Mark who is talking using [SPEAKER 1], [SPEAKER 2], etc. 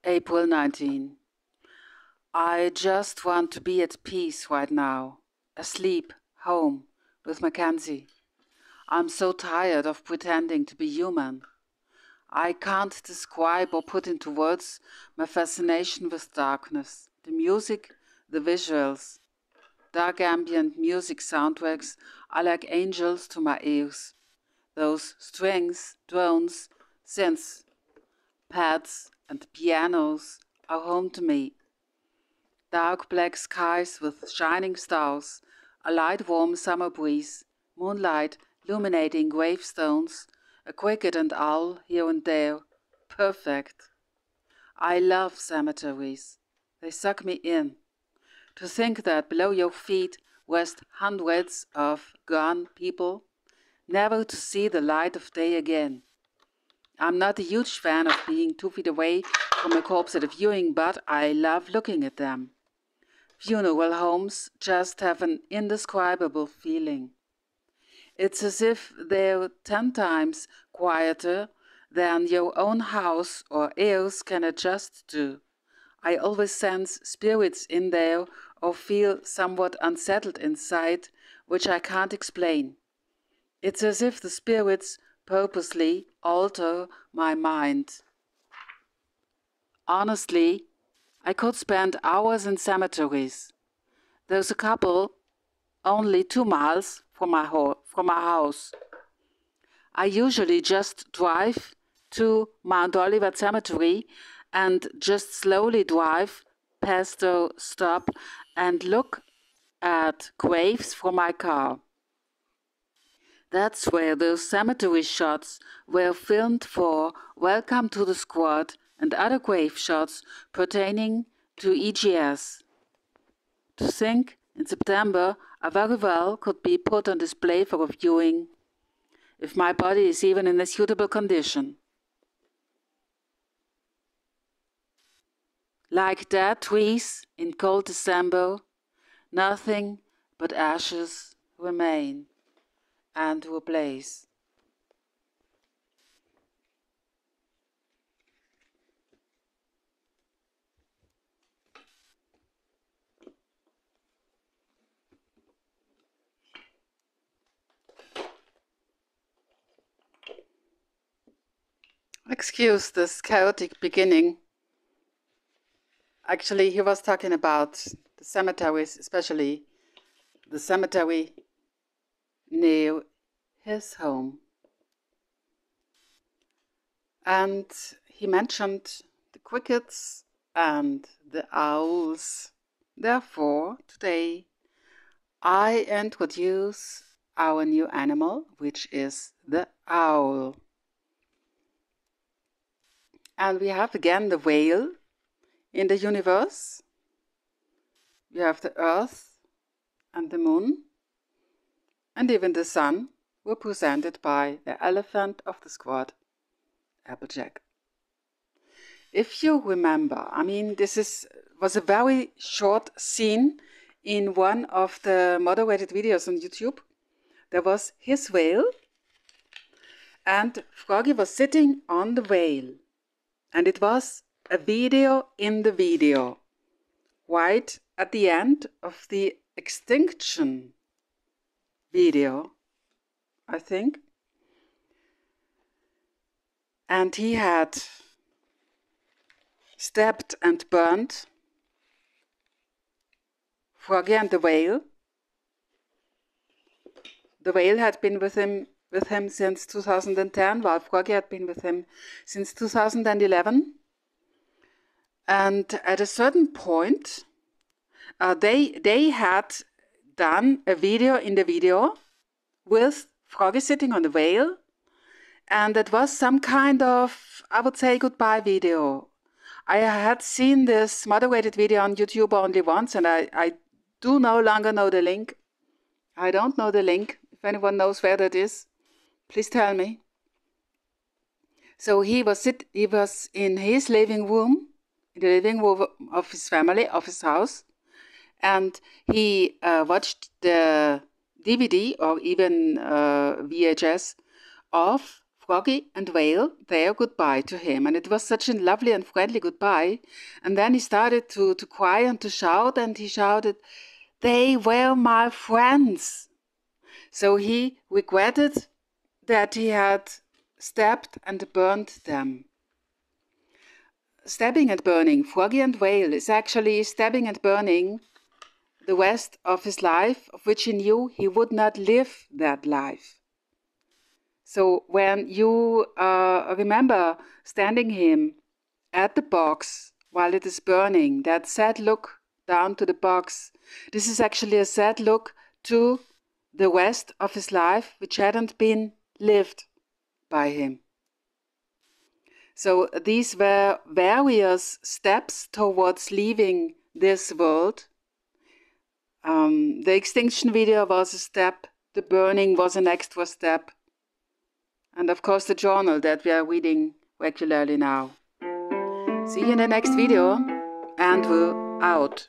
[SPEAKER 1] April 19. I just want to be at peace right now, asleep, home, with Mackenzie. I'm so tired of pretending to be human. I can't describe or put into words my fascination with darkness, the music, the visuals. Dark ambient music soundtracks are like angels to my ears. Those strings, drones, synths, pads and pianos are home to me. Dark black skies with shining stars, a light warm summer breeze, moonlight illuminating gravestones, a cricket and owl here and there. Perfect. I love cemeteries. They suck me in. To think that below your feet rest hundreds of gone people, never to see the light of day again. I'm not a huge fan of being 2 feet away from a corpse at a viewing, but I love looking at them. Funeral homes just have an indescribable feeling. It's as if they're 10 times quieter than your own house or ears can adjust to. I always sense spirits in there or feel somewhat unsettled inside, which I can't explain. It's as if the spirits purposely alter my mind. Honestly, I could spend hours in cemeteries. There's a couple only 2 miles from my house. I usually just drive to Mount Olivet Cemetery and just slowly drive past the stop and look at graves from my car. That's where those cemetery shots were filmed for Welcome to the Squad and other grave shots pertaining to EGS. To think, in September, I very well could be put on display for a viewing, if my body is even in a suitable condition. Like dead trees in cold December, nothing but ashes remain and replace. Excuse this chaotic beginning. Actually, he was talking about the cemeteries, especially the cemetery near his home. And he mentioned the crickets and the owls. Therefore, today I introduce our new animal, which is the owl. And we have again the whale in the universe. We have the earth and the moon, and even the sun, represented by the elephant of the squad, Applejack. If you remember, this was a very short scene in one of the moderated videos on YouTube. There was his whale, and Froggy was sitting on the whale. And it was a video in the video, right at the end of the extinction video, I think. And he had stabbed and burned Froggy and the whale. The whale had been with him since 2010, while Froggy had been with him since 2011. And at a certain point, they had done a video in the video with Froggy sitting on the whale. And it was some kind of, I would say, goodbye video. I had seen this moderated video on YouTube only once, and I do no longer know the link. I don't know the link. If anyone knows where that is, please tell me. So he was in his living room, in the living room of his family, of his house, and he watched the DVD or even VHS of Froggy and Whale their goodbye to him, and it was such a lovely and friendly goodbye. And then he started to cry and to shout, and he shouted, "They were my friends." So he regretted that he had stabbed and burned them. Stabbing and burning, Froggy and Whale, is actually stabbing and burning the rest of his life, of which he knew he would not live that life. So when you remember standing him at the box while it is burning, that sad look down to the box, this is actually a sad look to the rest of his life, which hadn't been lived by him. So these were various steps towards leaving this world. The extinction video was a step, the burning was an extra step, and of course the journal that we are reading regularly now. See you in the next video, and we're out.